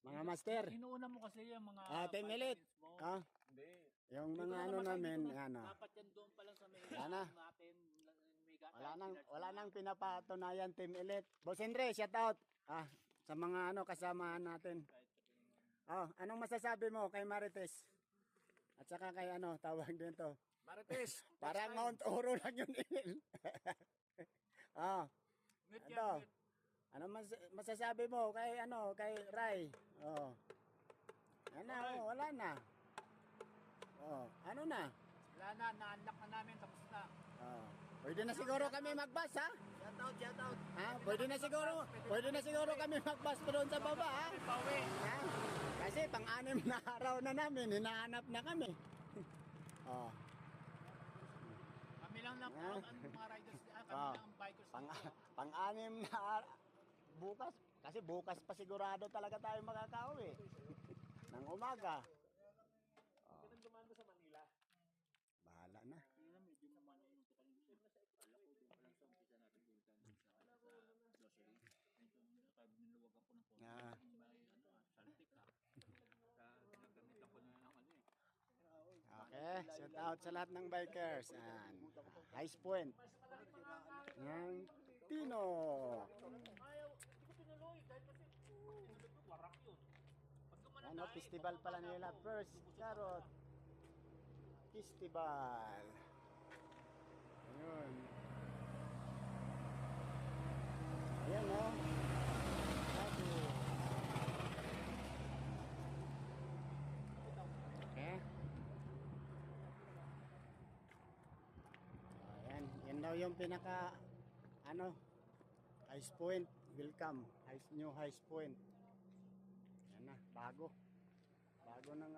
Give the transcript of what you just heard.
Mga master. Inuuna mo kasi yung mga Team Elite. vitamins mo. Hindi. Yung Dito mga na ano naman sa namin, dito na. ano. Dapat yan doon pa lang sa may Wala na. natin. Mega Wala nang pinapatunayan Team Elite. Boss Andre, shout out. Sa mga ano kasamahan natin. Anong masasabi mo kay Marites? At saka kay ano, tawag din to. Marites. Parang Mount Oro lang yun. Meet Ano? yan, meet. Ano masasabi mo kay ano, kay Ray? Wala na. Ano na? Wala na, na-unlock na namin, tapos na. Pwede na siguro kami magbas, ha? Shout out. Pwede na siguro kami magbas pa doon sa baba, ha? Pauwi. Kasi pang-anim na araw na namin, hinahanap na kami. Kami lang ang mga riders, kami lang ang bikers. Pang-anim na bukas. Kasi bukas pa sigurado talaga tayo makakauwi. Nang umaga. Ganun dumaan mo sa Manila. Bahala na. Kaya medyo mamanong ito kanina. Alam ko doon pa lang sa umpisa natin doon sa grocery. Medyo niluwag ako ng konti. May saltik ha. Ginagamit ako na ng ano eh. Okay, shout out sa lahat ng bikers. High Point. Ng Tino. Ayaw, hindi ko tinuloy dahil kasi tinuloy ko, warak yun. Festival pala nila. First Carrot Festival. Ayun. Ayan, no? Okay. Ayan. Yan daw yung pinaka High Point. Welcome. New High Point. Yan na. Bago ng